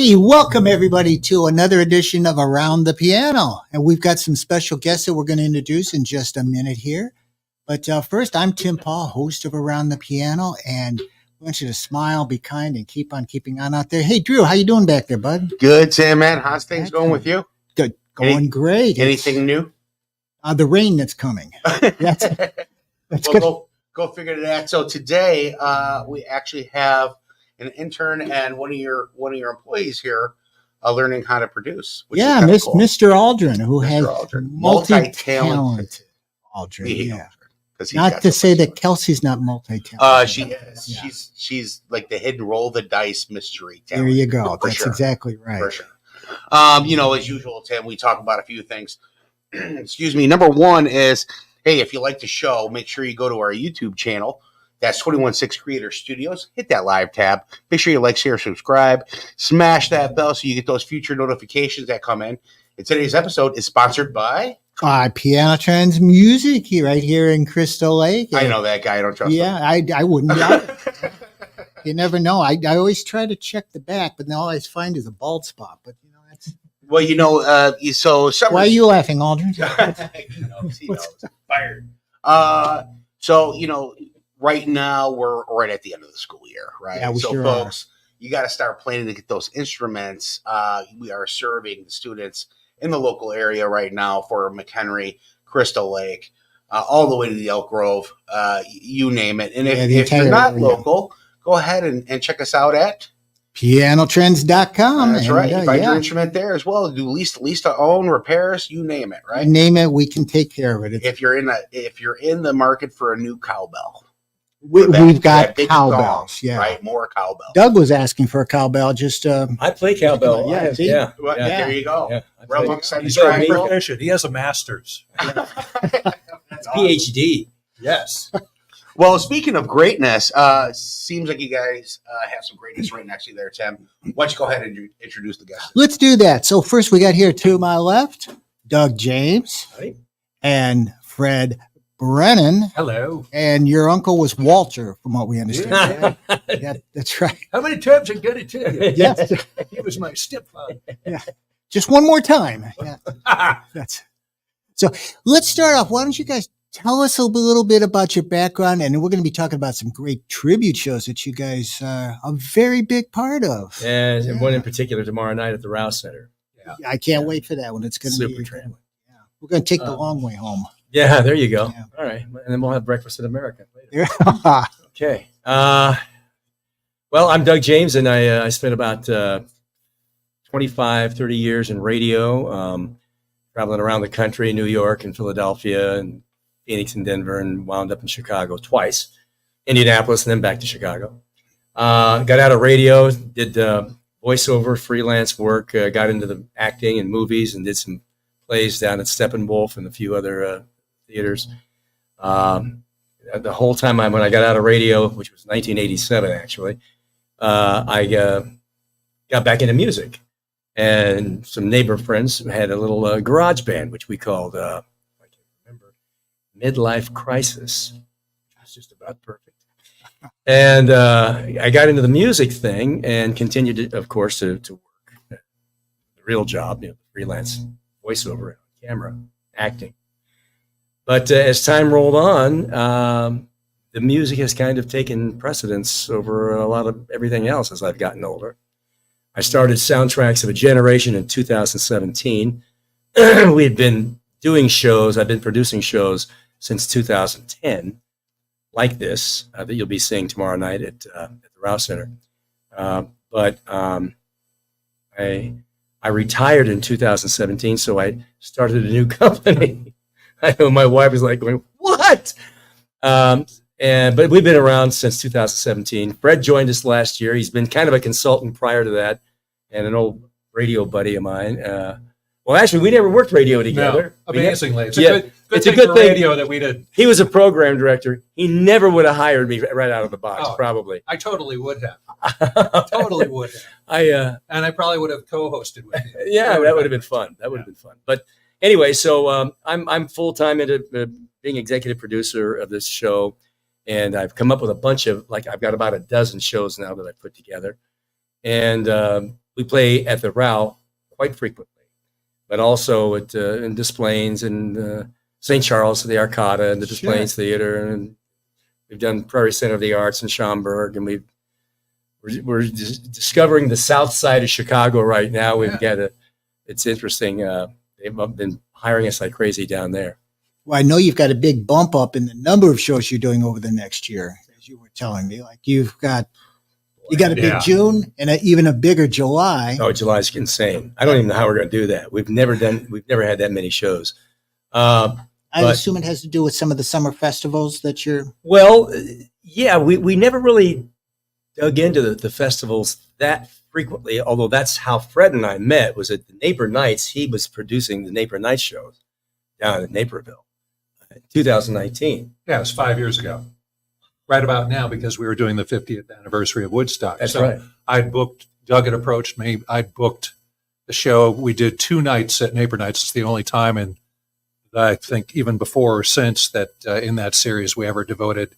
Hey, welcome everybody to another edition of Around the Piano. And we've got some special guests that we're going to introduce in just a minute here. But first, I'm Tim Paul, host of Around the Piano, and I want you to smile, be kind, and keep on keeping on out there. Hey, Drew, how you doing back there, bud? Good, Sam, man. How's things going with you? Good. Going great. Anything new? The rain that's coming. That's good. Go figure that. So today we actually have an intern and one of your employees here learning how to produce. Yeah, cool. Mr. Aldrin, who has multi-talented. Aldrin, yeah. Not to say that Kelsey's not multi-talented. She is. Yeah. She's like the hidden roll the dice mystery talent. There you go. That's sure. Exactly right. For sure. As usual, Tim, we talk about a few things. Excuse me. Number one is, hey, if you like the show, make sure you go to our YouTube channel. That's 216 Creator Studios. Hit that live tab. Make sure you like, share, subscribe. Smash that bell so you get those future notifications that come in. And today's episode is sponsored by Piano Trends Music right here in Crystal Lake. I know that guy. I don't trust him. Yeah, I wouldn't doubt it. You never know. I always try to check the back, but all I find is a bald spot. But that's so why are you laughing, Aldrin? Fired. Right now we're right at the end of the school year, right? Yeah, folks, you got to start planning to get those instruments. We are serving the students in the local area right now for McHenry, Crystal Lake, all the way to the Elk Grove, you name it. And if you're not local, go ahead and check us out at pianotrends.com. That's right. Find your instrument there as well. Do lease to own, repairs, you name it, right? Name it, we can take care of it. If you're in the market for a new cowbell. We've got cowbells, song, right? More cowbell. Doug was asking for a cowbell. I play cowbell. Yeah. There you go. Yeah, he has a master's. That's PhD. Yes. Well, speaking of greatness, seems like you guys have some greatness right next to you there, Tim. Why don't you go ahead and introduce the guests? Let's do that. So first we got here to my left, Doug James. Hi. And Fred Brennan. Hello. And your uncle was Walter, from what we understand. Yeah, that's right. How many times I got it to you? Yes. He was my stepfather. Yeah. Just one more time. Yeah. So let's start off. Why don't you guys tell us a little bit about your background, and we're going to be talking about some great tribute shows that you guys are a very big part of. And one in particular tomorrow night at the Rouse Center. Yeah. I can't wait for that one. It's going to be Supertramp. Yeah. We're going to take the long way home. Yeah, there you go. Yeah. All right. And then we'll have breakfast in America later. Yeah. Okay. Well, I'm Doug James, and I spent about 25, 30 years in radio, traveling around the country, New York and Philadelphia and Phoenix and Denver, and wound up in Chicago twice, Indianapolis, and then back to Chicago. Got out of radio, did voiceover, freelance work, got into the acting and movies, and did some plays down at Steppenwolf and a few other theaters. The whole time when I got out of radio, which was 1987 actually, I got back into music. And some neighbor friends had a little garage band, which we called, I can't remember, Midlife Crisis. That's just about perfect. And I got into the music thing and continued, of course, to work the real job, freelance voiceover, camera, acting. But as time rolled on, the music has kind of taken precedence over a lot of everything else as I've gotten older. I started Soundtracks of a Generation in 2017. We had been doing shows. I've been producing shows since 2010, like this, that you'll be seeing tomorrow night at the Rouse Center. But I retired in 2017, so I started a new company. I know my wife was like going, "What?" But we've been around since 2017. Fred joined us last year. He's been kind of a consultant prior to that, and an old radio buddy of mine. Well, actually, we never worked radio together. No, amazingly. It's a good thing radio that we did. He was a program director. He never would have hired me right out of the box, probably. I totally would have. Totally would have. And I probably would have co-hosted with you. Yeah, that would have been fun. That would have been fun. But anyway, so I'm full-time into being executive producer of this show, and I've come up with a bunch of, I've got about a dozen shows now that I've put together. And we play at the Row quite frequently, but also at in Des Plaines and St. Charles, the Arcada, and the Des Plaines Theater, and we've done Prairie Center of the Arts in Schaumburg, and we're discovering the South Side of Chicago right now. We've got it's interesting. They've been hiring us like crazy down there. Well, I know you've got a big bump up in the number of shows you're doing over the next year, as you were telling me. Like you got a big June and even a bigger July. Oh, July's insane. I don't even know how we're going to do that. We've never had that many shows. I assume it has to do with some of the summer festivals that you're. Well, yeah, we never really dug into the festivals that frequently, although that's how Fred and I met, was at the Naper Nights. He was producing the Naper Nights shows down in Naperville in 2019. Yeah, it was 5 years ago. Right about now, because we were doing the 50th anniversary of Woodstock. That's right. Doug had approached me. I'd booked the show. We did 2 nights at Naper Nights. It's the only time, and I think even before or since that in that series we ever devoted,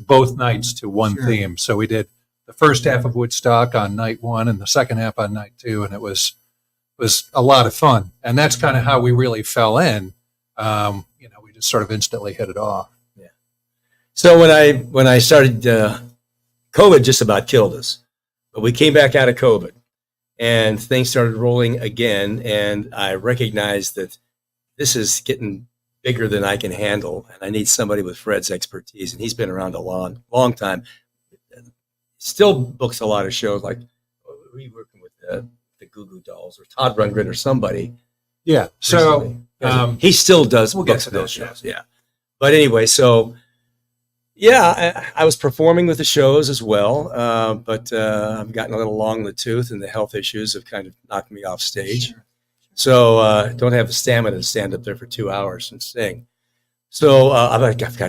both nights to one theme. So we did the first half of Woodstock on night 1 and the second half on night 2, and it was a lot of fun. And that's kind of how we really fell in. We just sort of instantly hit it off. Yeah. So when I started, COVID just about killed us, but we came back out of COVID, and things started rolling again, and I recognized that this is getting bigger than I can handle, and I need somebody with Fred's expertise, and he's been around a long time. Still books a lot of shows, like we working with the Goo Goo Dolls or Todd Rundgren or somebody. Yeah. So he still does books of those shows. Yeah. But anyway, so yeah, I was performing with the shows as well, but I've gotten a little long in the tooth, and the health issues have kind of knocked me off stage. Sure. So don't have the stamina to stand up there for 2 hours and sing. So I've got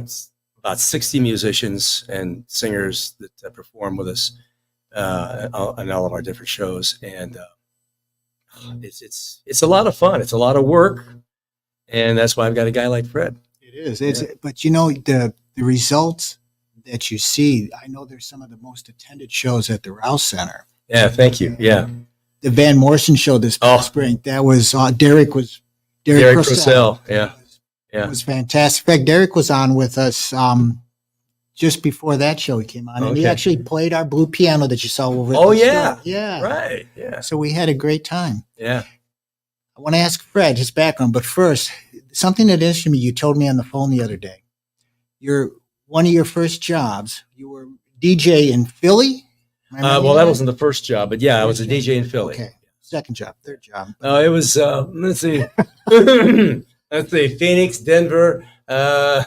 about 60 musicians and singers that perform with us on all of our different shows, and it's a lot of fun. It's a lot of work, and that's why I've got a guy like Fred. It is. But the results that you see. I know there's some of the most attended shows at the Rouse Center. Yeah, thank you. Yeah. The Van Morrison show this past spring. That was Derek Purcell. Yeah. It was fantastic. In fact, Derek was on with us just before that show he came on. And he actually played our blue piano that you saw over at the store. Yeah. Right. Yeah. So we had a great time. Yeah. I want to ask Fred his background, but first, something that interested me, you told me on the phone the other day. One of your first jobs, you were DJ in Philly? Well, that wasn't the first job, but yeah, I was a DJ in Philly. Okay. Second job, third job. It was, let's see. Let's see, Phoenix, Denver. Yeah,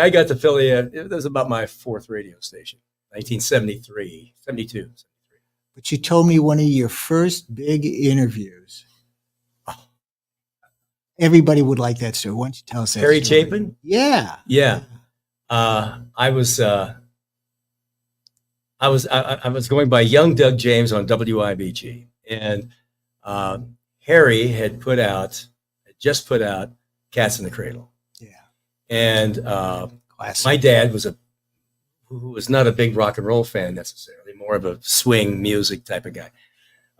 I got to Philly. It was about my 4th radio station, 1973, 72. But you told me one of your first big interviews. Everybody would like that story. Why don't you tell us that Harry story? Chapin? Yeah. Yeah. I was going by Young Doug James on WIBG, and Harry had just put out Cats in the Cradle. Yeah. And my dad who was not a big rock and roll fan necessarily, more of a swing music type of guy,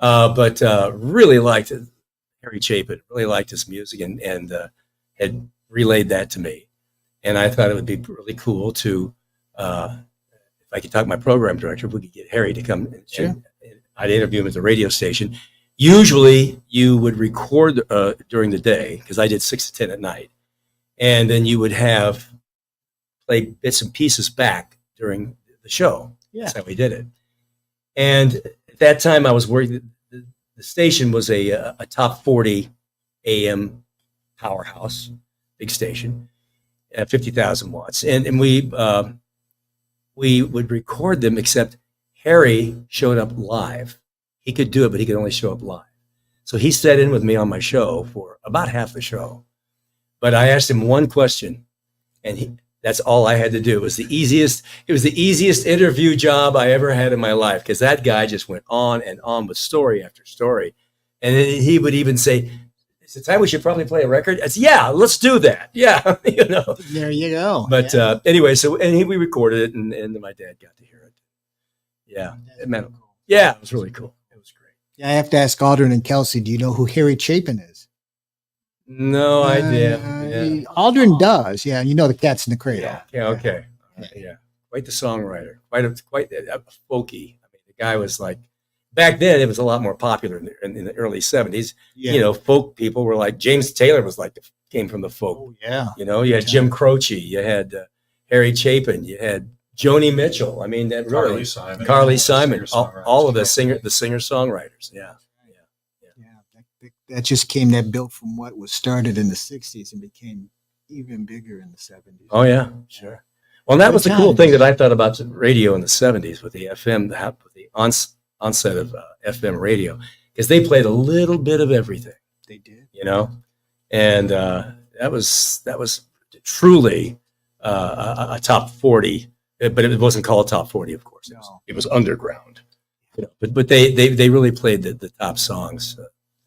but really liked Harry Chapin, really liked his music, and had relayed that to me. And I thought it would be really cool to, if I could talk to my program director, we could get Harry to come. And I'd interview him at the radio station. Usually you would record during the day, because I did 6 to 10 at night. And then you would play bits and pieces back during the show. Yeah. That's how we did it. And at that time I was working, the station was a top 40 AM powerhouse, big station, 50,000 watts. And we would record them, except Harry showed up live. He could do it, but he could only show up live. So he sat in with me on my show for about half the show. But I asked him one question, and that's all I had to do. It was the easiest interview job I ever had in my life, because that guy just went on and on with story after story. And then he would even say, "It's the time we should probably play a record." I said, "Yeah, let's do that." Yeah, There you go. But anyway, we recorded it, and my dad got to hear it. Yeah, it meant, yeah, it was really cool. It was great. Yeah, I have to ask Aldrin and Kelsey, do you know who Harry Chapin is? No idea. Yeah. Aldrin does. Yeah, you know the Cat's in the Cradle. Yeah. Okay. All right, yeah. Quite the songwriter. Quite a folky. I mean, the guy was like, back then it was a lot more popular in the early 70s. Yeah. You know, folk people were like, James Taylor was like, came from the folk. Oh, yeah. You know, you had Jim Croce, you had Harry Chapin, you had Joni Mitchell. I mean, that really, Carly Simon, all of the singer-songwriters. Yeah. That just came, that built from what was started in the 60s and became even bigger in the 70s. Oh, yeah, sure. Well, and that was the cool thing that I thought about the radio in the 70s with the FM, the onset of FM radio, because they played a little bit of everything. They did. You know? And that was truly a top 40, but it wasn't called top 40, of course. No. It was underground. You know, but they really played the top songs,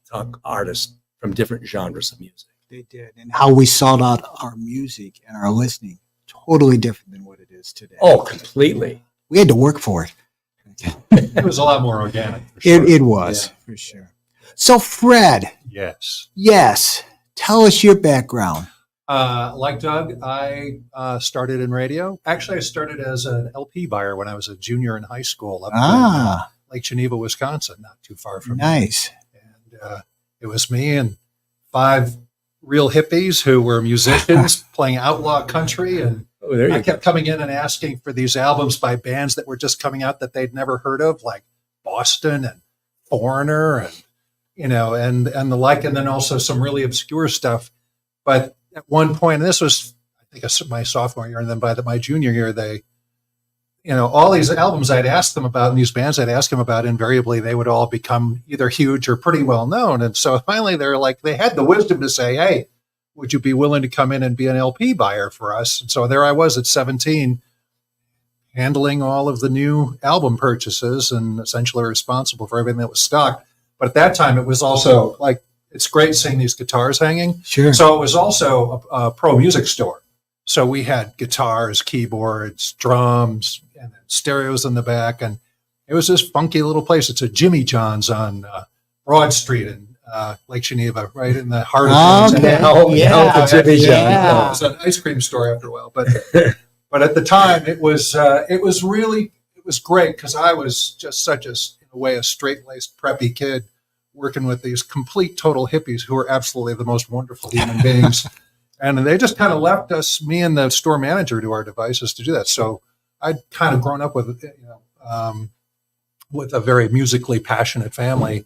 top artists from different genres of music. They did. And how we sought out our music and our listening, totally different than what it is today. Oh, completely. We had to work for it. It was a lot more organic. For sure. It was, for sure. So, Fred. Yes. Tell us your background. Like Doug, I started in radio. Actually, I started as an LP buyer when I was a junior in high school up in Lake Geneva, Wisconsin, not too far from Nice. me. And it was me and 5 real hippies who were musicians playing outlaw country. And I kept coming in and asking for these albums by bands that were just coming out that they'd never heard of, like Boston and Foreigner and, you know, and the like, and then also some really obscure stuff. But at one point, and this was, I think, my sophomore year, and then by my junior year, they, you know, all these albums I'd asked them about and these bands I'd asked them about, invariably they would all become either huge or pretty well known. And so finally they're like, they had the wisdom to say, hey, would you be willing to come in and be an LP buyer for us? And so there I was at 17, handling all of the new album purchases and essentially responsible for everything that was stocked. But at that time, it was also like, it's great seeing these guitars hanging. Sure. So it was also a pro music store. So we had guitars, keyboards, drums, and stereos in the back. And it was this funky little place. It's a Jimmy John's on Broad Street in Lake Geneva, right in the heart of things. Yeah. Jimmy John's. Yeah. It was an ice cream store after a while. But at the time, it was great because I was just such in a way, a straight-laced, preppy kid working with these complete total hippies who were absolutely the most wonderful human beings. And they just kind of left us, me and the store manager, to our devices to do that. So I'd kind of grown up with, with a very musically passionate family.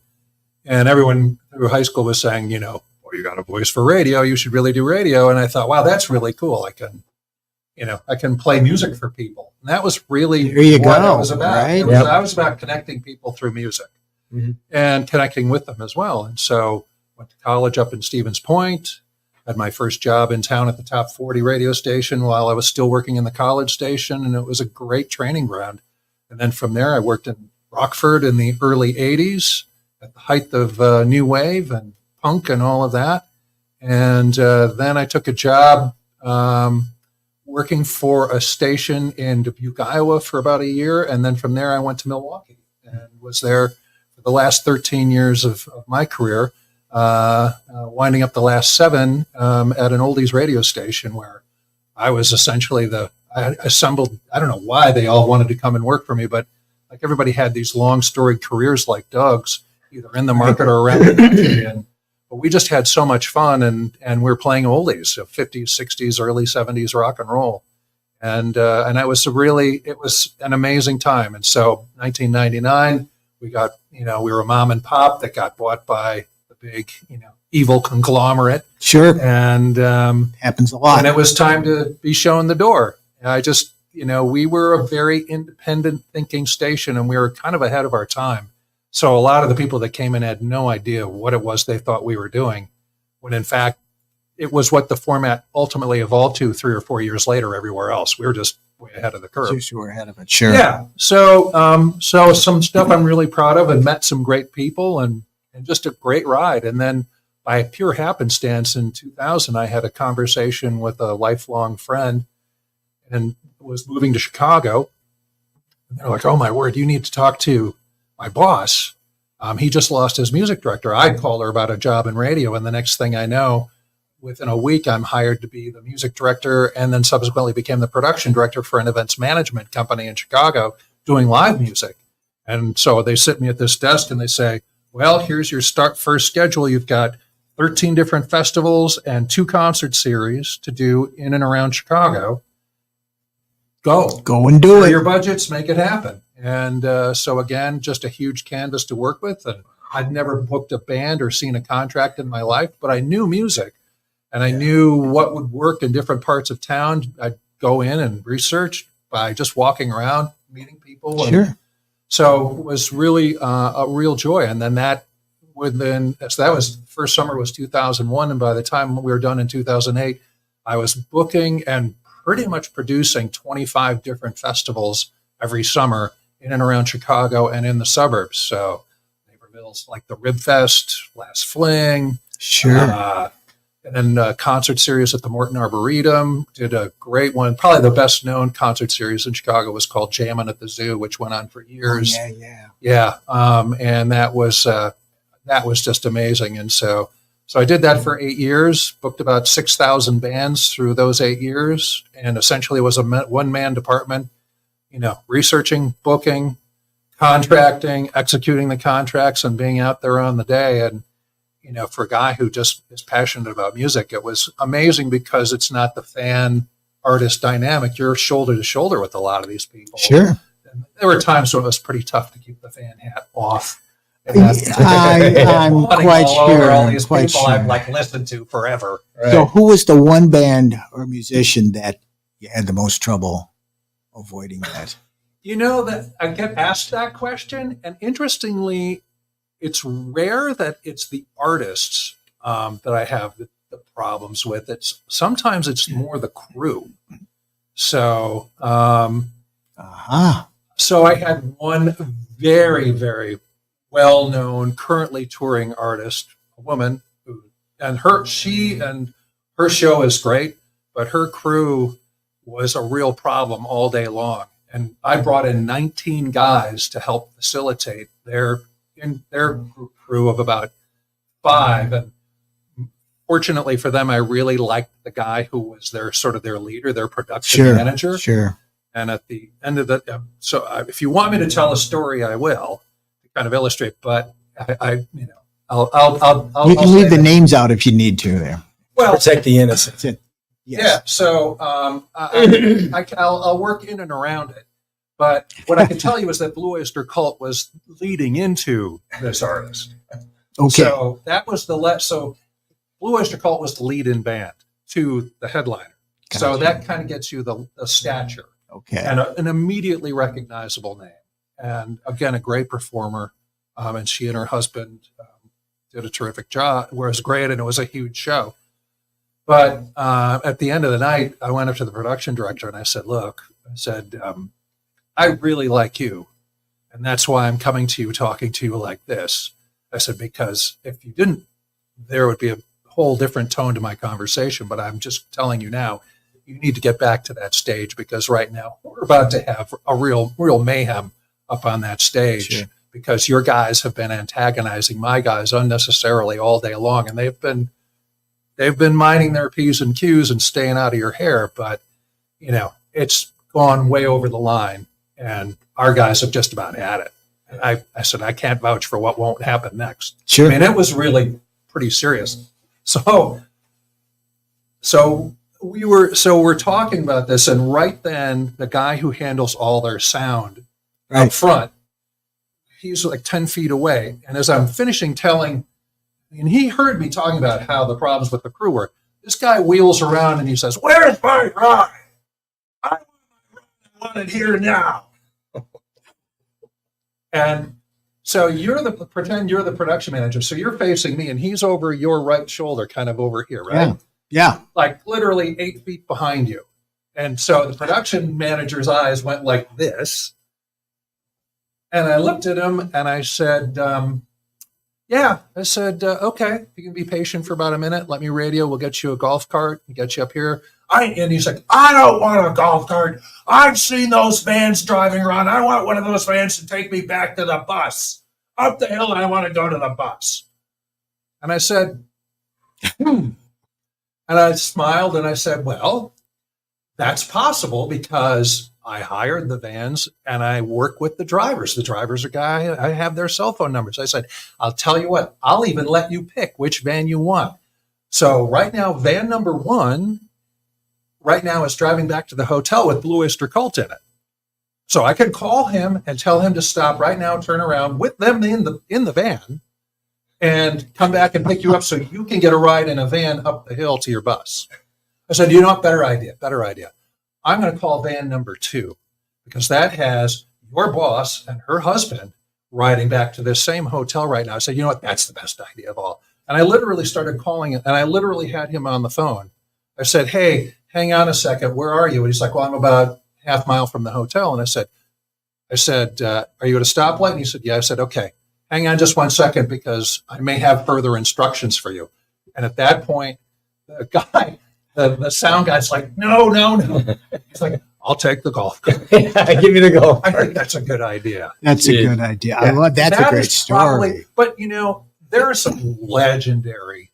And everyone through high school was saying, you know, well, you got a voice for radio. You should really do radio. And I thought, wow, that's really cool. I can play music for people. And that was really what I was about. Right? I was about connecting people through music. Mm-hmm. And connecting with them as well. And so went to college up in Stevens Point, had my first job in town at the top 40 radio station while I was still working in the college station. And it was a great training ground. And then from there, I worked in Rockford in the early 80s at the height of new wave and punk and all of that. And then I took a job working for a station in Dubuque, Iowa for about a year. And then from there, I went to Milwaukee and was there the last 13 years of my career, winding up the last 7 at an oldies radio station where I was essentially I assembled, I don't know why they all wanted to come and work for me, but like everybody had these long storied careers like Doug's, either in the market or around the country. But we just had so much fun and we're playing oldies, so 50s, 60s, early 70s rock and roll. And it was an amazing time. And so 1999, we were a mom and pop that got bought by the big, evil conglomerate. Sure. And happens a lot. And it was time to be shown the door. And we were a very independent thinking station and we were kind of ahead of our time. So a lot of the people that came in had no idea what it was they thought we were doing, when in fact, it was what the format ultimately evolved to 3 or 4 years later everywhere else. We were just way ahead of the curve. You were ahead of it, sure. Yeah. So some stuff I'm really proud of and met some great people and just a great ride. And then by pure happenstance in 2000, I had a conversation with a lifelong friend and was moving to Chicago. And they're like, oh my word, you need to talk to my boss. He just lost his music director. I'd call her about a job in radio, and the next thing I know, within a week, I'm hired to be the music director, and then subsequently became the production director for an events management company in Chicago doing live music. And so they sit me at this desk and they say, well, here's your first schedule. You've got 13 different festivals and 2 concert series to do in and around Chicago. Go and do it. Your budgets, make it happen. And so again, just a huge canvas to work with. And I'd never booked a band or seen a contract in my life, but I knew music and I knew what would work in different parts of town. I'd go in and research by just walking around, meeting people. Sure. So it was really a real joy. And then so that was first summer was 2001. And by the time we were done in 2008, I was booking and pretty much producing 25 different festivals every summer in and around Chicago and in the suburbs. So neighborhoods like the Rib Fest, Last Fling. Sure. And then concert series at the Morton Arboretum. Did a great one. Probably the best known concert series in Chicago was called Jammin' at the Zoo, which went on for years. Oh, yeah. Yeah. And that was just amazing. And so I did that for 8 years, booked about 6,000 bands through those 8 years, and essentially was a one-man department, researching, booking, contracting, executing the contracts, and being out there on the day. And, for a guy who just is passionate about music, it was amazing because it's not the fan artist dynamic. You're shoulder to shoulder with a lot of these people. Sure. And there were times when it was pretty tough to keep the fan hat off. I'm quite sure. All these quite people sure. I've listened to forever. Right? So who was the one band or musician that you had the most trouble avoiding that? That I get asked that question, and interestingly, it's rare that it's the artists that I have the problems with. Sometimes it's more the crew. So, so I had one very, very well-known, currently touring artist, a woman, she and her show is great, but her crew was a real problem all day long. And I brought in 19 guys to help facilitate their crew of about 5. And fortunately for them, I really liked the guy who was their leader, their production manager. Sure. And at the end of if you want me to tell a story, I will, to kind of illustrate. But I'll You can leave the names out if you need to. There. Well, protect the innocent. Yes. Yeah. So I'll work in and around it. But what I can tell you is that Blue Oyster Cult was leading into this artist. Okay. So that was so Blue Oyster Cult was the lead-in band to the headliner. Gotcha. So that kind of gets you the stature. Okay. And an immediately recognizable name. And again, a great performer. And she and her husband did a terrific job. It was great, and it was a huge show. But at the end of the night, I went up to the production director and I said, look, I really like you. And that's why I'm coming to you, talking to you like this. I said, because if you didn't, there would be a whole different tone to my conversation. But I'm just telling you now, you need to get back to that stage, because right now we're about to have a real mayhem up on that stage. Sure. Because your guys have been antagonizing my guys unnecessarily all day long. And they've been minding their P's and Q's and staying out of your hair. But, it's gone way over the line. And our guys have just about had it. And I said, I can't vouch for what won't happen next. Sure. I mean, it was really pretty serious. So we're talking about this. And right then, the guy who handles all their sound up front, he's like 10 feet away. And as I'm finishing and he heard me talking about how the problems with the crew were, this guy wheels around and he says, "Where's my ride? I want it here now." And so pretend you're the production manager. So you're facing me and he's over your right shoulder, kind of over here, right? Yeah. Like literally 8 feet behind you. And so the production manager's eyes went like this. And I looked at him and I said, okay, if you can be patient for about a minute, let me radio. We'll get you a golf cart and get you up here. And he's like, "I don't want a golf cart. I've seen those vans driving around. I want one of those vans to take me back to the bus." up the hill and I want to go to the bus. And I said, And I smiled and I said, well, that's possible because I hired the vans and I work with the drivers. The drivers are guy, I have their cell phone numbers. I said, I'll tell you what, I'll even let you pick which van you want. So right now, van number 1 right now is driving back to the hotel with Blue Oyster Cult in it. So I can call him and tell him to stop right now, turn around with them in the van and come back and pick you up so you can get a ride in a van up the hill to your bus. I said, you know what? Better idea. I'm going to call van number 2 because that has your boss and her husband riding back to this same hotel right now. I said, you know what? That's the best idea of all. And I literally started calling it, and I literally had him on the phone. I said, hey, hang on a second. Where are you? And he's like, well, I'm about half mile from the hotel. And I said, are you at a stoplight? And he said, yeah. I said, okay, hang on just 1 second because I may have further instructions for you. And at that point, the guy, the sound guy's like, no. He's like, I'll take the golf cart. Give me the golf I cart. think that's a good idea. That's a good idea. I love that's That a great is story. But, there are some legendary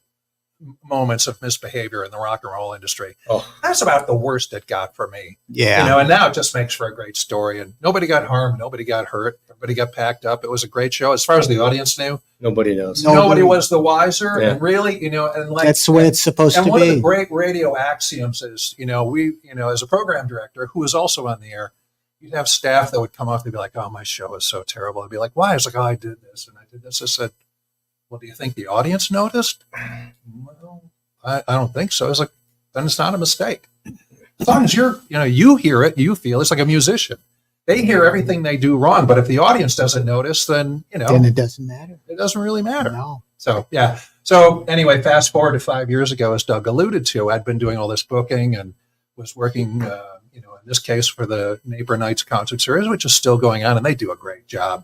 moments of misbehavior in the rock and roll industry. Oh. That's about the worst it got for me. Yeah. And now it just makes for a great story. And nobody got harmed. Nobody got hurt. Everybody got packed up. It was a great show. As far as the audience knew, Nobody knows. nobody was the wiser. Yeah. And really, and like That's the way it's supposed and to one of the be. great radio axioms is, we, as a program director who was also on the air, you'd have staff that would come up and be like, oh, my show is so terrible. I'd be like, why? I was like, oh, I did this and I did this. I said, well, do you think the audience noticed? Well, I don't think so. I was like, then it's not a mistake. As long as you hear it, you feel it's like a musician. They hear everything they do wrong, but if the audience doesn't notice, then, Then it doesn't matter. it doesn't really matter. No. So, yeah. So anyway, fast forward to 5 years ago, as Doug alluded to, I'd been doing all this booking and was working, in this case for the Neighbor Nights concert series, which is still going on, and they do a great job.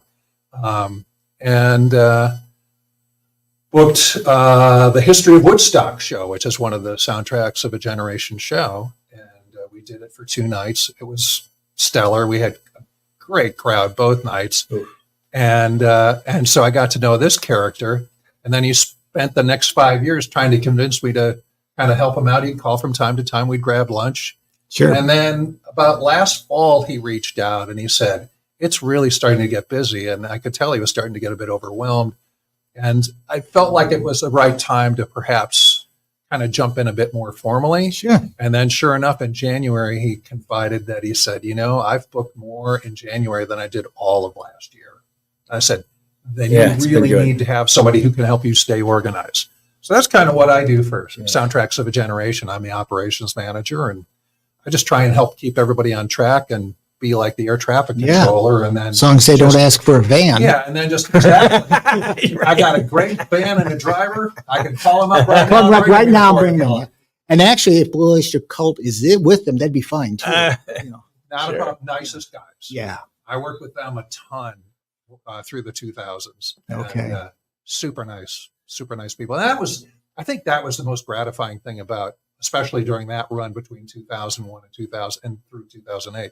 Booked the History of Woodstock show, which is one of the soundtracks of a generation show. And we did it for 2 nights. It was stellar. We had a great crowd both nights. Oof. And so I got to know this character. And then he spent the next 5 years trying to convince me to kind of help him out. He'd call from time to time. We'd grab lunch. Sure. And then about last fall, he reached out and he said, it's really starting to get busy. And I could tell he was starting to get a bit overwhelmed. And I felt like it was the right time to perhaps kind of jump in a bit more formally. Sure. And then sure enough, in January, he confided that he said, I've booked more in January than I did all of last year. I said, then it's you been really good. need to have somebody who can help you stay organized. So that's kind of what I do for Soundtracks of a Generation. I'm the operations manager, and I just try and help keep everybody on track and be like the air traffic Yeah. controller. And then As long as they don't ask for a van. yeah, and then just exactly. I got a great van and a driver. I can call them up right Come now. up right now, bring bring them. And actually, if Blue Oyster Cult is it with them, that'd be fine too. Not Sure. a problem. Nicest guys. Yeah. I worked with them a ton through the 2000s. Okay. And, super nice people. And I think that was the most gratifying thing about, especially during that run between 2001 and 2000 and through 2008,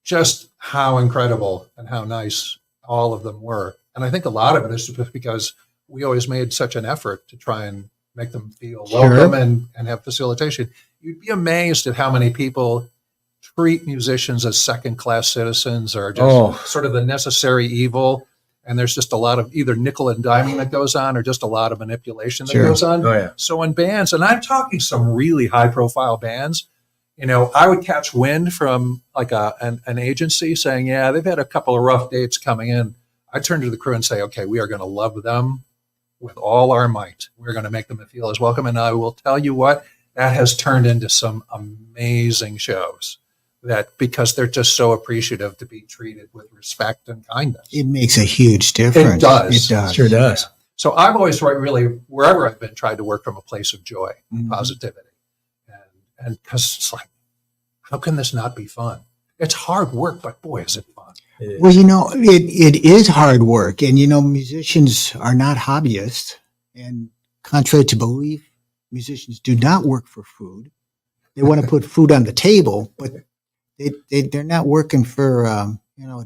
just how incredible and how nice all of them were. And I think a lot of it is just because we always made such an effort to try and make them feel Sure. welcome and have facilitation. You'd be amazed at how many people treat musicians as second-class citizens or just sort of the necessary evil. And there's just a lot of either nickel and diming that goes on or just a lot of manipulation that Sure. goes on. Oh, yeah. So in bands, and I'm talking some really high-profile bands, I would catch wind from like an agency saying, yeah, they've had a couple of rough dates coming in. I turn to the crew and say, okay, we are going to love them with all our might. We're going to make them feel as welcome. And I will tell you what, that has turned into some amazing shows because they're just so appreciative to be treated with respect and kindness. It makes a huge difference. It does. It does. Sure does. So I've always really, wherever I've been, tried to work from a place of joy, Mhm. positivity. And because it's like, how can this not be fun? It's hard work, but boy, is it fun. Well, it is hard work. And, musicians are not hobbyists. And contrary to belief, musicians do not work for food. They want to put food on the table, but they're not working for, a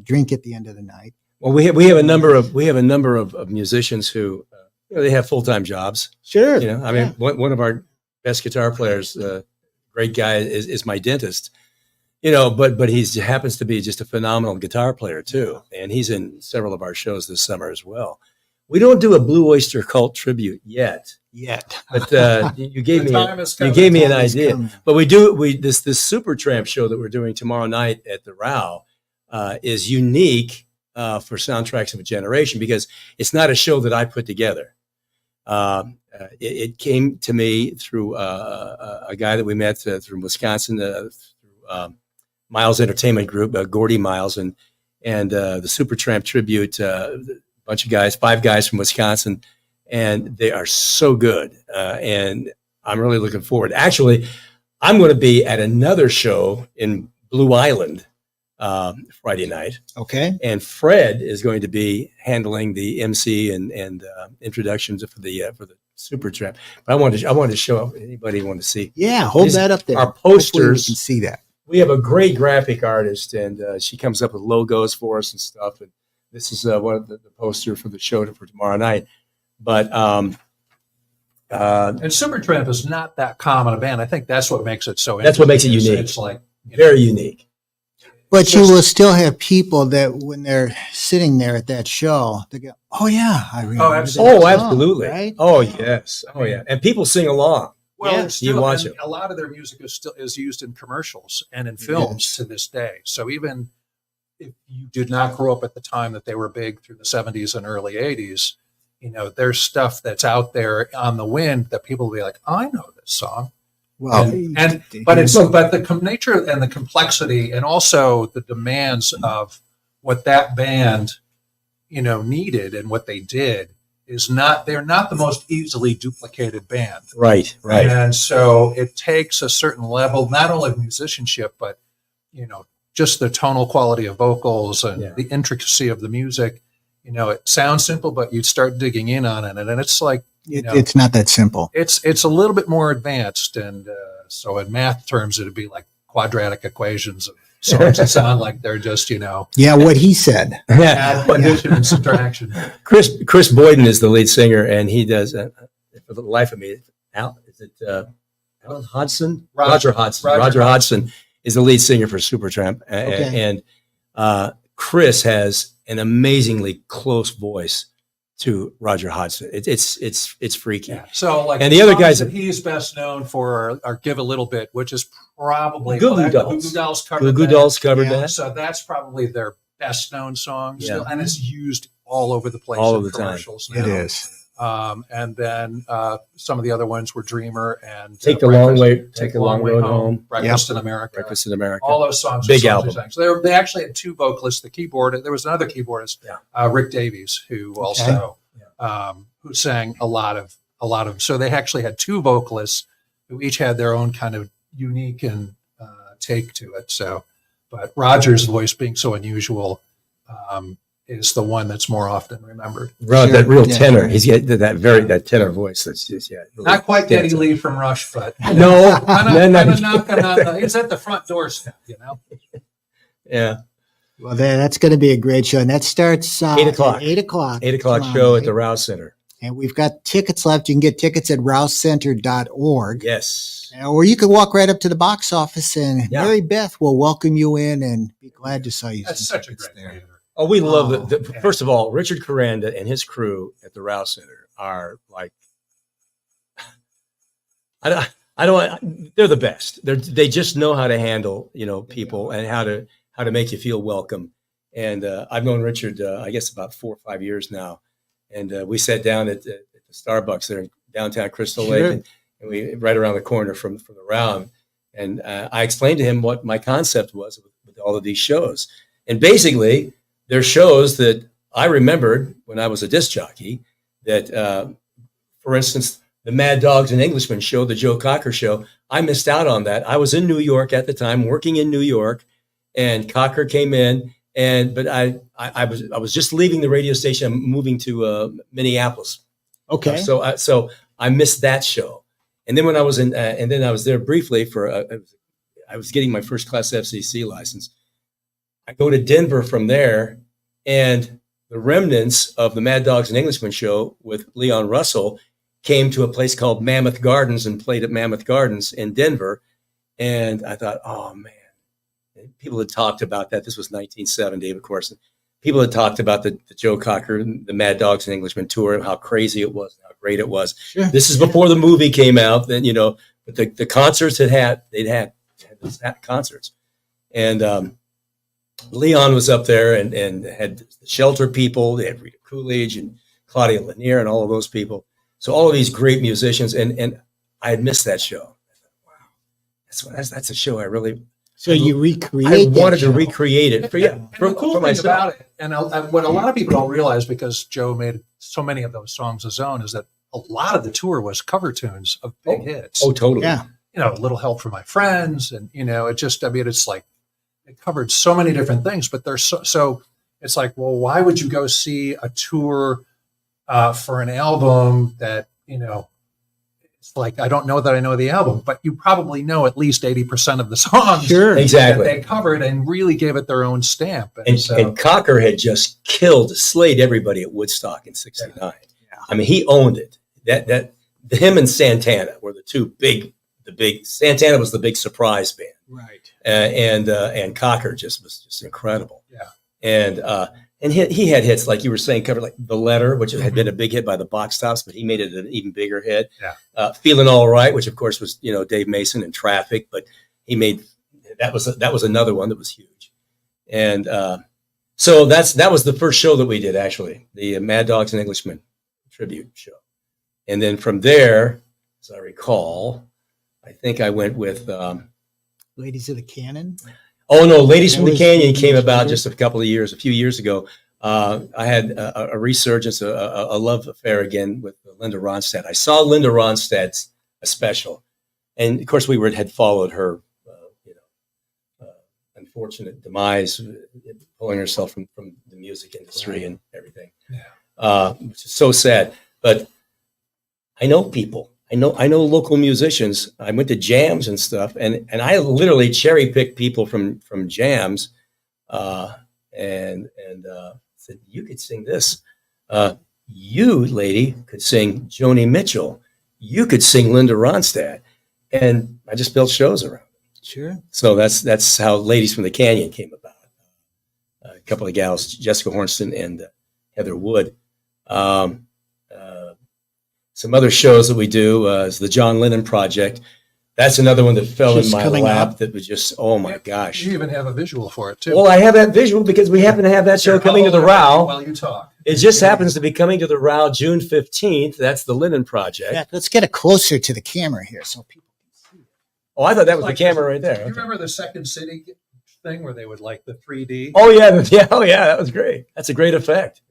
drink at the end of the night. Well, we have a number of musicians who they have full-time jobs. Sure. I mean, one of our best guitar players, great guy, is my dentist. But he happens to be just a phenomenal guitar player too, and he's in several of our shows this summer as well. We don't do a Blue Oyster Cult tribute yet, but you gave me an idea. But we do this Supertramp show that we're doing tomorrow night at the Row is unique for Soundtracks of a Generation because it's not a show that I put together. It came to me through a guy that we met through Wisconsin, through Miles Entertainment Group, Gordy Miles, and the Supertramp tribute. Bunch of guys, 5 guys from Wisconsin, and they are so good. And I'm really looking forward. Actually, I'm going to be at another show in Blue Island Friday night. Okay. And Fred is going to be handling the MC and introductions for the Supertramp. But I wanted to show up. Anybody want to see? Yeah, hold that up there. Our posters. You can see that. We have a great graphic artist, and she comes up with logos for us and stuff. And this is one of the poster for the show for tomorrow night. But and Supertramp is not that common a band. I think that's what makes it so interesting. That's what makes it unique. It's like very unique. But you will still have people that when they're sitting there at that show, they go, "Oh yeah, I remember." Oh, absolutely. Oh, absolutely. Right? Oh, yes. Oh, yeah. And people sing along. Well, Yeah, it's still, you watch and it. a lot of their music is used in commercials and in films Yes. to this day. So even if you did not grow up at the time that they were big through the 70s and early 80s, there's stuff that's out there on the wind that people will be like, I know this song. Well, But the nature and the complexity and also the demands of what that band, needed and what they did they're not the most easily duplicated band. Right. And so it takes a certain level, not only of musicianship, but, just the tonal quality of vocals and the intricacy of the music. It sounds simple, but you start digging in on it. And it's like, it's not that simple. it's a little bit more advanced. And so in math terms, it'd be like quadratic equations of songs that sound like they're just, Yeah, what he said. add, addition, and subtraction. Chris Boyden is the lead singer, and he does, for the life of me, Alan Hodgson? Roger Hodgson. Roger Hodgson is the lead singer for Supertramp. Okay. And Chris has an amazingly close voice to Roger Hodgson. It's freaky. Yeah. So like, and the other guys that he's best known for are "Give a Little Bit," which is probably Goo Goo Dolls. Goo Goo Dolls covered Goo Goo that. Dolls covered Yeah. that. So that's probably their best known song, Yeah. still, and it's used all over the place All in of the time. commercials. It now. is. And then some of the other ones were "Dreamer" and Take the long way. Take the long road home. "Breakfast in America." Breakfast in America. All those songs. Big are songs album. they sang. So they actually had 2 vocalists. The keyboard. There was another keyboardist, Rick Davies, who also who sang a lot of. So they actually had 2 vocalists who each had their own kind of unique and take to it. So, but Roger's voice being so unusual is the one that's more often remembered. Right, that real tenor. He's got that tenor voice. That's just really Not quite stands Geddy out. Lee from Rush, but No, kind of knocking on the. It's at the front doorstep, Yeah. Well, that's going to be a great show, and that starts 8 o'clock. at 8 o'clock. 8 o'clock tomorrow show at night. the Rouse Center. And we've got tickets left. You can get tickets at rousecenter.org. Yes. Or you could walk right up to the box office, and Yeah. Mary Beth will welcome you in and be glad to see you. That's some such a tickets great theater. Oh, we love Oh, the first of all, Richard Coranda and his crew at the Rouse Center are like, I don't, they're the best. They just know how to handle, people and how to make you feel welcome. And I've known Richard, I guess about 4 or 5 years now. And we sat down at the Starbucks there in downtown Crystal Sure. Lake, and we right around the corner from the Round. And I explained to him what my concept was with all of these shows. And basically, they're shows that I remembered when I was a disc jockey that, for instance, the Mad Dogs and Englishmen show, the Joe Cocker show, I missed out on that. I was in New York at the time, working in New York, and Cocker came in, but I was just leaving the radio station, I'm moving to Minneapolis. Okay. So I missed that show. And then when I was and then I was there briefly I was getting my first class FCC license. I go to Denver from there, and the remnants of the Mad Dogs and Englishmen show with Leon Russell came to a place called Mammoth Gardens and played at Mammoth Gardens in Denver. And I thought, oh man, people had talked about that. This was 1970, of course. People had talked about the Joe Cocker, the Mad Dogs and Englishmen tour, and how crazy it was, how great it was. Sure. This is before the movie came out. Then, you know, but the concerts they'd had these concerts. And Leon was up there and had the Shelter people. They had Rita Coolidge and Claudia Lanier and all of those people. So all of these great musicians. And I had missed that show. I thought, wow, that's a show I really. So you I recreate. wanted to recreate it for And the cool thing myself. about it, and what a lot of people don't realize, because Joe made so many of those songs his own, is that a lot of the tour was cover tunes of big hits. Oh, totally. Yeah. You know, A Little Help from My Friends, and you know, it's like it covered so many different things. But there's so it's like, well, why would you go see a tour for an album that, you know? It's like, I don't know that I know the album, but you probably know at least 80% of the songs Sure. Exactly. that they covered and really gave it their own stamp. And Cocker had just slayed everybody at Woodstock in '69. Yeah. I mean, he owned it. Him and Santana were the big. Santana was the big surprise band, Right. and Cocker was just incredible. Yeah. And he had hits like you were saying, covered like The Letter, which had been a big hit by the Box Tops, but he made it an even bigger hit. Yeah. Feeling All Right, which of course was, you know, Dave Mason and Traffic, but he made that was another one that was huge. And so that was the first show that we did, actually, the Mad Dogs and Englishmen tribute show. And then from there, as I recall, I think I went with Ladies of the Cannon. Oh no, Ladies from the was Canyon came much about better. just a few years ago. I had a resurgence, a love affair again with Linda Ronstadt. I saw Linda Ronstadt's special, and of course we had followed her, unfortunate demise, pulling herself from the music industry and everything. Yeah. Which is so sad. But I know people. I know local musicians. I went to jams and stuff, and I literally cherry picked people from jams, and said, "You could sing this. You, lady, could sing Joni Mitchell. You could sing Linda Ronstadt." And I just built shows around it. Sure. So that's how Ladies from the Canyon came about. A couple of gals, Jessica Hornston and Heather Wood. Some other shows that we do is the John Lennon Project. That's another one that fell Just in my coming lap. up. That was just, oh my gosh. You even have a visual for it too. Well, I have that visual because we happen to have that show coming to the ROW. While you talk. It just happens to be coming to the ROW June 15th. That's the Lennon Project. Yeah, let's get it closer to the camera here so people can see it. Oh, I thought that was Like the camera right there. You Okay. remember the Second City thing where they would like the 3D? Oh yeah, oh yeah, that was great. That's a great effect.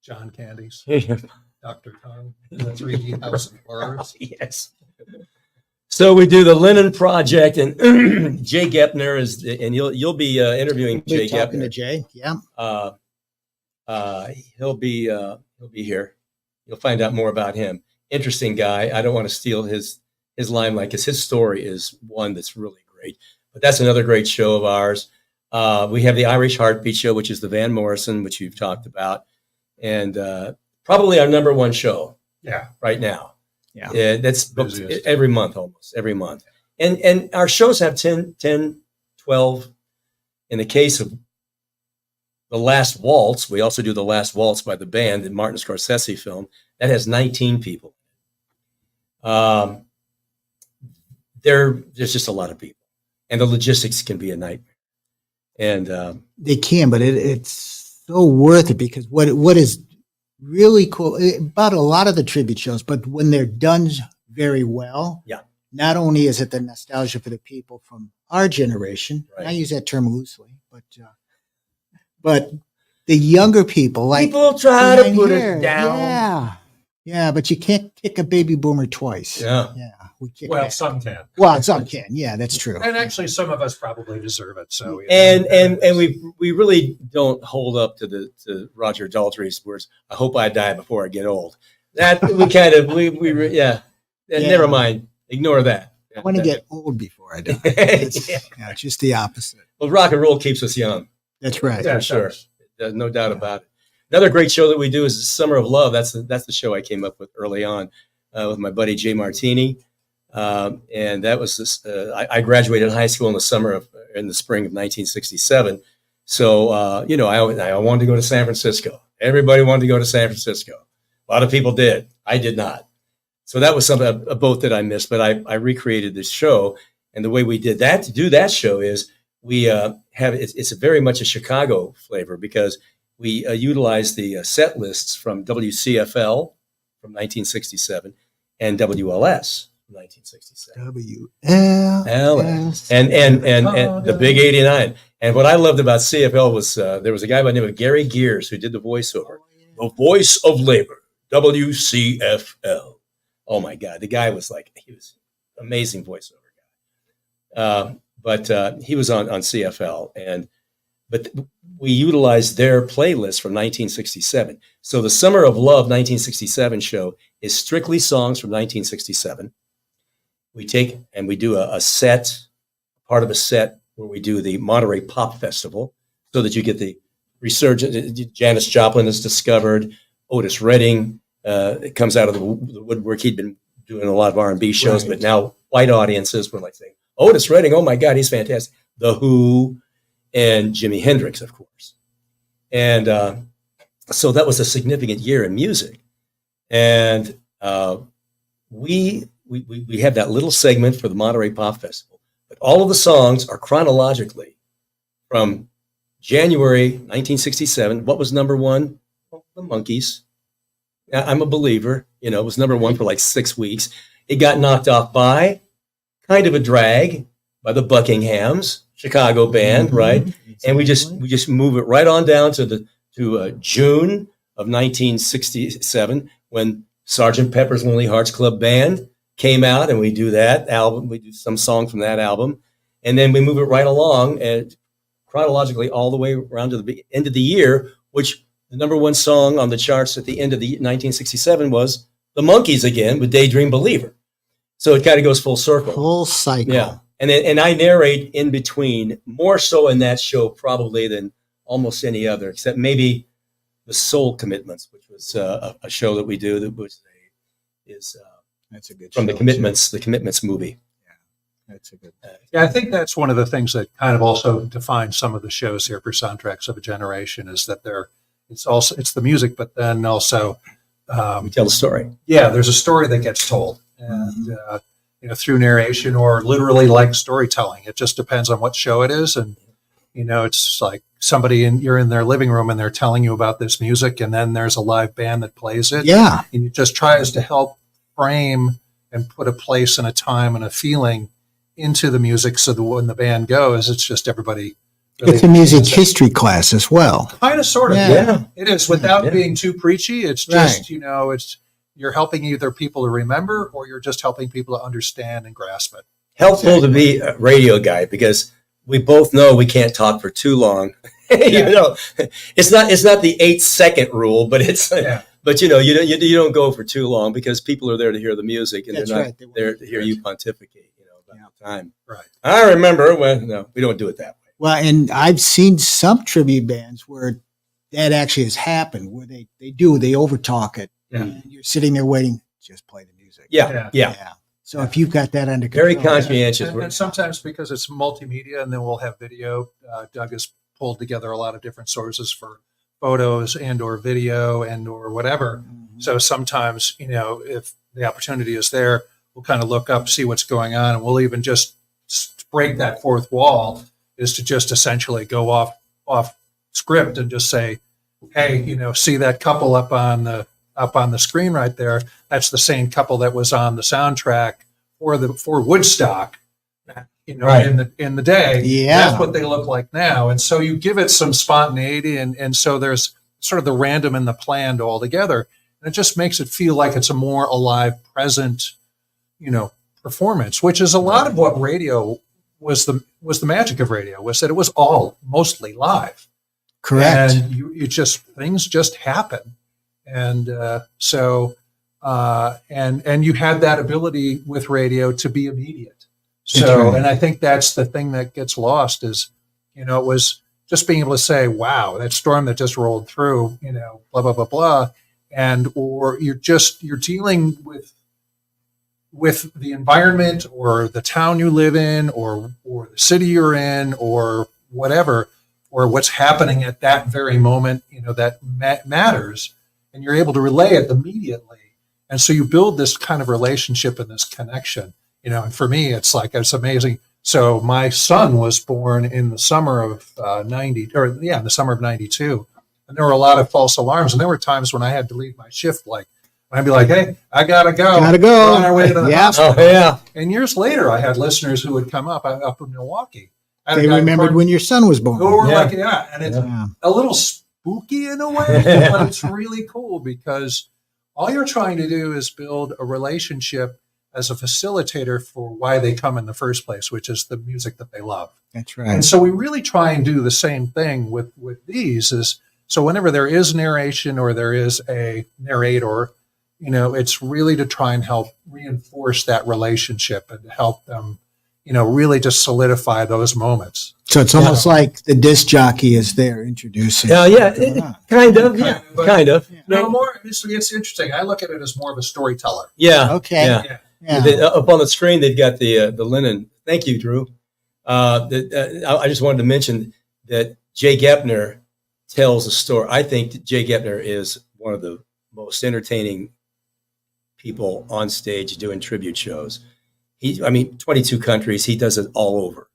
John Candy's Yes. Dr. Tongue in the 3D House of Horrors. So we do the Lennon Project, and Jay Gepner is, and you'll be interviewing We're Jay talking Gepner. to Jay. Yeah. He'll be here. You'll find out more about him. Interesting guy. I don't want to steal his limelight because his story is one that's really great. But that's another great show of ours. We have the Irish Heartbeat Show, which is the Van Morrison, which you've talked about, and probably our number one show Yeah. right now. Yeah. That's booked Busiest. every month, almost every month. And our shows have 10, 12. In the case of The Last Waltz, we also do The Last Waltz by the band, the Martin Scorsese film. That has 19 people. There's just a lot of people. And the logistics can be a nightmare. And They can, but it's so worth it because what is really cool about a lot of the tribute shows, but when they're done very well, Yeah. not only is it the nostalgia for the people from our generation, Right. and I use that term loosely, but the younger people, like people try to behind put here, it down. yeah, but you can't kick a baby boomer twice. Yeah. We kick Well, back. some can. Well, some can. Yeah, that's true. And actually, some of us probably deserve it. So, And we really don't hold up to Roger Daltrey's words. I hope I die before I get old. That we kind of Yeah. Never mind. Ignore that. I want to get old before I die. It's, Yeah. just the opposite. Well, rock and roll keeps us young. That's right. Yeah, For sure. it no doubt about it. Another great show that we do is Summer of Love. That's the show I came up with early on with my buddy Jay Martini. And that was this. I graduated high school in the spring of 1967. So I wanted to go to San Francisco. Everybody wanted to go to San Francisco. A lot of people did. I did not. So that was a boat that I missed. But I recreated this show, and the way we did that to do that show is we it's very much a Chicago flavor because we utilize the set lists from WCFL from 1967 and WLS. 1967. WLS. And the big 89. And what I loved about CFL was there was a guy by the name of Gary Gears who did the voiceover. The voice of labor, WCFL. Oh my God. The guy was he was amazing voiceover guy. But he was on CFL but we utilized their playlist from 1967. So the Summer of Love 1967 show is strictly songs from 1967. We take and we do a part of a set where we do the Monterey Pop Festival so that you get the resurgence. Janis Joplin is discovered. Otis Redding comes out of the woodwork. He'd been doing a lot of R&B shows, but now white audiences were saying, Otis Redding, oh my God, he's fantastic. The Who and Jimi Hendrix, of course. And so that was a significant year in music. And we have that little segment for the Monterey Pop Festival, but all of the songs are chronologically from January 1967. What was number one? Well, the Monkees. I'm a believer. It was number one for 6 weeks. It got knocked off by Kind of a Drag by the Buckinghams, Chicago band, right? Exactly. And we just move it right on down to June of 1967 when Sgt. Pepper's Lonely Hearts Club Band came out, and we do that album. We do some song from that album, and then we move it right along and chronologically all the way around to the end of the year, which the number one song on the charts at the end of the 1967 was the Monkees again with Daydream Believer. So it kind of goes full circle. Full cycle. Yeah. And I narrate in between, more so in that show probably than almost any other, except maybe the Soul Commitments, which was a show that we do that that's a good from show, the Commitments movie. Yeah, that's a good. Yeah, I think that's one of the things that kind of also defines some of the shows here for Soundtracks of a Generation is that it's the music, but then also we tell a story. Yeah, there's a story that gets told, and through narration or literally like storytelling. It just depends on what show it is, and it's like you're in their living room and they're telling you about this music, and then there's a live band that plays it. Yeah, and it just tries to help frame and put a place and a time and a feeling into the music, so that when the band goes, it's just everybody. Really, it's a music history class as well. Kind of, sort of. Yeah. It is, without being too preachy. It's just it's you're helping either people to remember or you're just helping people to understand and grasp it. Helpful to be a radio guy because we both know we can't talk for too long. It's not the 8-second rule, but it's. But you don't go for too long because people are there to hear the music and they're not there to hear you pontificate. About the time. Right. I remember when. No, we don't do it that way. Well, and I've seen some tribute bands where that actually has happened, where they overtalk it. Yeah. And you're sitting there waiting, just play the music. Yeah. So if you've got that under control. Very conscientious. And sometimes because it's multimedia and then we'll have video, Doug has pulled together a lot of different sources for photos and or video and or whatever. Mm-hmm. So sometimes, if the opportunity is there, we'll kind of look up, see what's going on, and we'll even just break that fourth wall is to just essentially go off script and just say, hey, see that couple up on the screen right there? That's the same couple that was on the soundtrack for Woodstock, in the day. Yeah. That's what they look like now. And so you give it some spontaneity and so there's sort of the random and the planned all together. And it just makes it feel like it's a more alive, present, performance, which is a lot of what radio was the magic of radio, was that it was all mostly live. Correct. And things just happen. And and you had that ability with radio to be immediate. So, and I think that's the thing that gets lost is, it was just being able to say, wow, that storm that just rolled through, blah, blah, blah, blah. Or you're dealing with the environment or the town you live in or the city you're in or whatever, or what's happening at that very moment, that matters, and you're able to relay it immediately. And so you build this kind of relationship and this connection, and for me, it's amazing. So my son was born in the summer of in the summer of 92. And there were a lot of false alarms. And there were times when I had to leave my shift, I'd be like, hey, I gotta go. We're on our way to the hospital. Oh, yeah. And years later, I had listeners who would come up in Milwaukee. They remembered when your son was born. Who were and it's a little spooky in a way, but it's really cool because all you're trying to do is build a relationship as a facilitator for why they come in the first place, which is the music that they love. That's right. And so we really try and do the same thing with these so whenever there is narration or there is a narrator, it's really to try and help reinforce that relationship and help them, really just solidify those moments. So it's almost like the disc jockey is there introducing. Kind of. No more. It's interesting. I look at it as more of a storyteller. Yeah. Okay. Yeah. Up on the screen, they've got the linen. Thank you, Drew. I just wanted to mention that Jay Gepner tells a story. I think that Jay Gepner is one of the most entertaining people on stage doing tribute shows. 22 countries. He does it all over.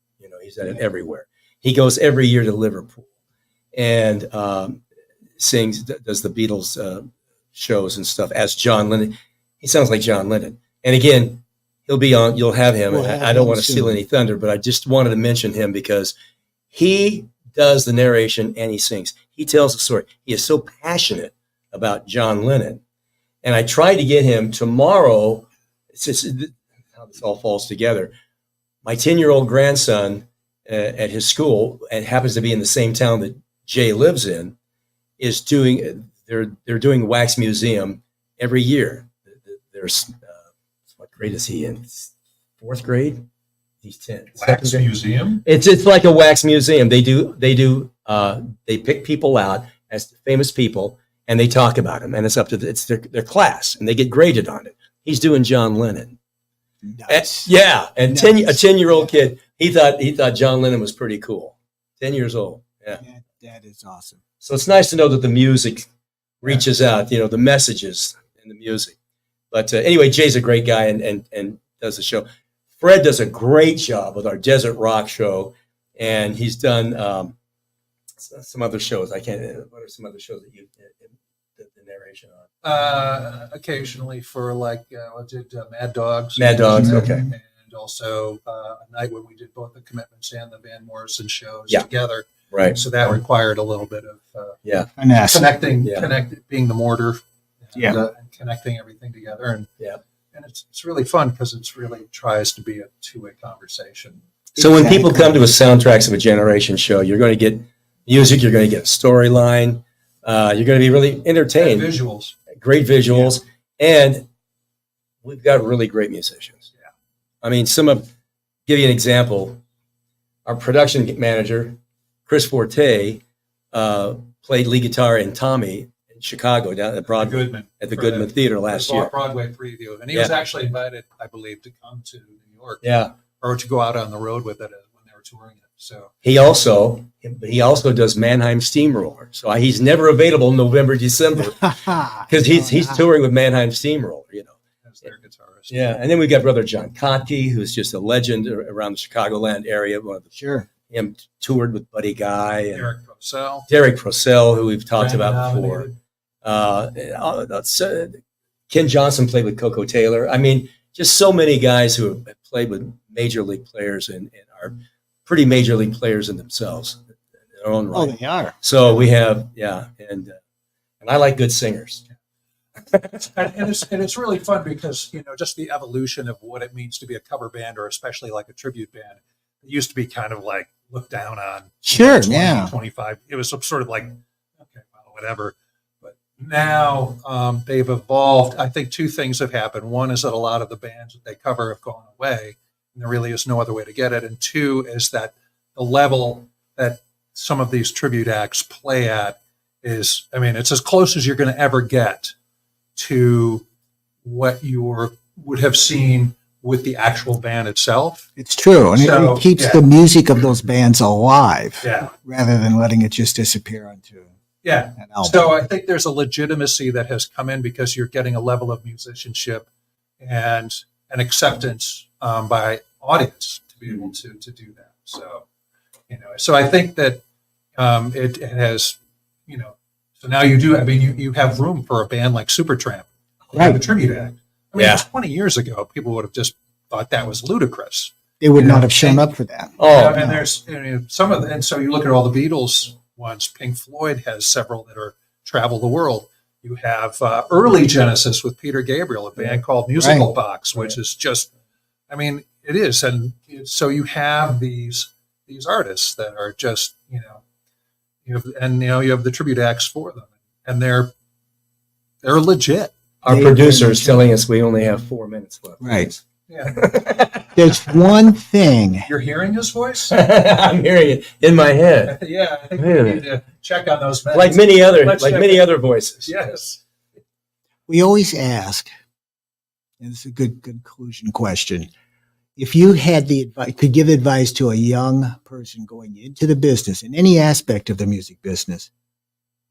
He's at it everywhere. He goes every year to Liverpool and does the Beatles shows and stuff as John Lennon. He sounds like John Lennon. And again, he'll be on. You'll have him. I don't want to steal any thunder, but I just wanted to mention him because he does the narration and he sings. He tells the story. He is so passionate about John Lennon. And I tried to get him tomorrow. It's just how this all falls together. My 10-year-old grandson at his school, and happens to be in the same town that Jay lives in, is doing. They're doing the Wax Museum every year. There's what grade is he in? 4th grade. He's 10. Wax Museum. It's like a wax museum. They pick people out as famous people and they talk about them, and it's up to it's their class, and they get graded on it. He's doing John Lennon. Nice. And nice. A 10-year-old kid, he thought John Lennon was pretty cool. 10 years old. Yeah. That is awesome. So it's nice to know that the music reaches out, the messages in the music. But anyway, Jay's a great guy and does the show. Fred does a great job with our Desert Rock show, and he's done some other shows. What are some other shows that you did the narration on? Occasionally for I did Mad Dogs. Mad Dogs, okay. And also a night when we did both the Commitments and the Van Morrison shows together. Right. So that required a little bit of connecting, being the mortar, and connecting everything together, and it's really fun because it's really tries to be a two-way conversation. So when people come to a Soundtracks of a Generation show, you're going to get music, you're going to get a storyline, you're going to be really entertained. And visuals. Great visuals, and we've got really great musicians. Yeah. I mean, give you an example. Our production manager, Chris Forte, played lead guitar in Tommy in Chicago down at Broadway at the Goodman Theater last year. Broadway preview, and he was actually invited, I believe, to come to New York. Yeah, or to go out on the road with it when they were touring it. So he also does Mannheim Steamroller. So he's never available in November, December because he's touring with Mannheim Steamroller. As their guitarist. Yeah, and then we've got Brother John Kotke, who's just a legend around the Chicagoland area. Him toured with Buddy Guy and Derek Procell, who we've talked about before. Ken Johnson played with Coco Taylor. I mean, just so many guys who have played with major league players and are pretty major league players in themselves, in their own right. Oh, they are. So we have, and I like good singers. and it's really fun because just the evolution of what it means to be a cover band, or especially like a tribute band. It used to be kind of like looked down on. 25. It was sort of like, okay, well, whatever. But now they've evolved. I think two things have happened. One is that a lot of the bands that they cover have gone away, and there really is no other way to get it. And two is that the level that some of these tribute acts play at is, I mean, it's as close as you're going to ever get to what you would have seen with the actual band itself. It's true. And So, it keeps yeah. the music of those bands alive Yeah. rather than letting it just disappear onto Yeah. an album. So I think there's a legitimacy that has come in because you're getting a level of musicianship and an acceptance by audience to be able to do that. So, so I think that it has, so now you do, I mean, you have room for a band like Supertramp, Right. the tribute act. I mean, Yeah. 20 years ago, people would have just thought that was ludicrous. They would you know, not have shown up for that. Oh, And there's some of the, and so you look at all the Beatles ones. Pink Floyd has several that are travel the world. You have early Genesis with Peter Gabriel, a band called Musical Box, which is just, I mean, it is. And so you have these artists that are just, you have the tribute acts for them, and they're legit. our producer is telling us we only have 4 minutes left. Right. Yeah. There's one thing. You're hearing his voice? I'm hearing it in my head, Yeah, I think Wait a we need to check on those meds. like Let's check many it. other voices. Yes. We always ask, and this is a good conclusion question. If you had could give advice to a young person going into the business, in any aspect of the music business,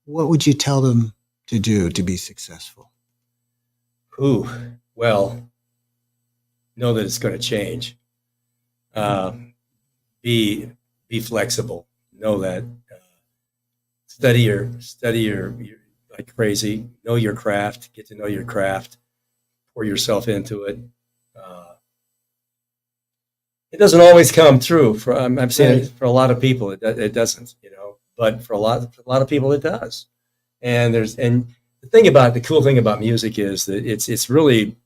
what would you tell them to do to be successful? Ooh, well, know that it's going to change. Be flexible. Know that. Study your like crazy. Know your craft. Get to know your craft. Pour yourself into it. It doesn't always come true. I'm saying it for a lot of people, it doesn't. But for a lot of people, it does. And the cool thing about music is that it's really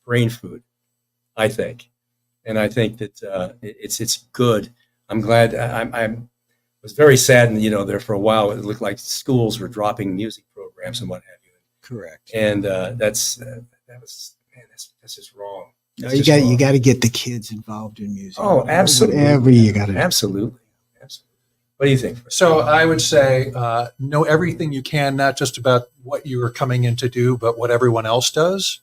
brain food, I think, and I think that it's good. I'm glad. I was very saddened. There for a while, it looked like schools were dropping music programs and what have you. Correct. And that's just wrong. No, That's you just wrong. got to get the kids involved in music. Oh, absolutely. Whatever you got to do. Absolutely. What do you think? So I would say know everything you can, not just about what you are coming in to do, but what everyone else does.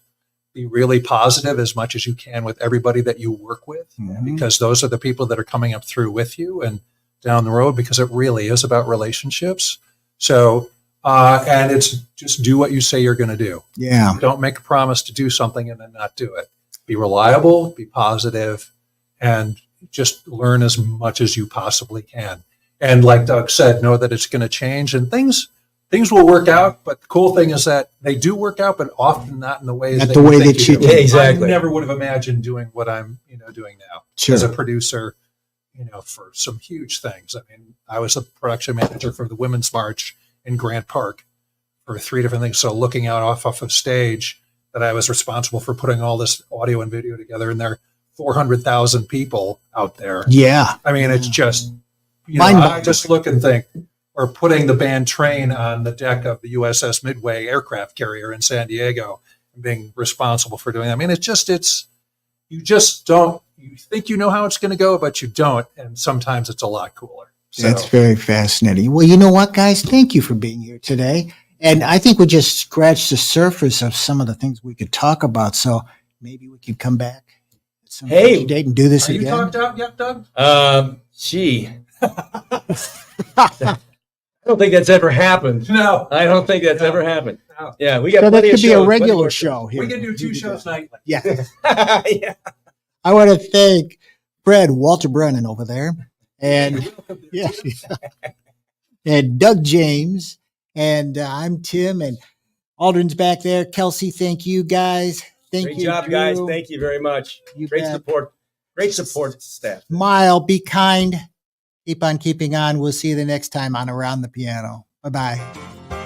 Be really positive as much as you can with everybody that you work with, because those are the people that are coming up through with you and down the road, because it really is about relationships. So, and it's just do what you say you're going to do. Yeah. Don't make a promise to do something and then not do it. Be reliable, be positive, and just learn as much as you possibly can. And like Doug said, know that it's going to change and things will work out. But the cool thing is that they do work out, but often not in the ways Not that the way think that you you do. think. Yeah, exactly. I never would have imagined doing what I'm, doing now Sure. as a producer, for some huge things. I mean, I was a production manager for the Women's March in Grant Park for 3 different things. So looking out off of stage, that I was responsible for putting all this audio and video together, and there are 400,000 people out there. Yeah. I mean, it's just, Mind-boggling. I just look and think, or putting the band Train on the deck of the USS Midway aircraft carrier in San Diego and being responsible for doing that. I mean, you just don't, you think you know how it's going to go, but you don't. And sometimes it's a lot cooler. So, That's very fascinating. Well, you know what, guys? Thank you for being here today. And I think we just scratched the surface of some of the things we could talk about. So maybe we could come back at some future date and do this are you again. talked out yet, Doug? Gee. I don't think that's ever happened. No. I don't think that's No. ever happened. No. Yeah, we got So that plenty could of be shows, a plenty regular more show here. We can do 2 shows nightly. Yeah. Yeah. I want to thank Fred Walter Brennan over there, and yeah, and Doug James, and I'm Tim, and Aldrin's back there. Kelsey, thank you guys. Thank Great you, job, guys. Drew. Thank you very much. You Great bet. support. Great support staff. Smile, be kind, keep on keeping on. We'll see you the next time on Around the Piano. Bye bye.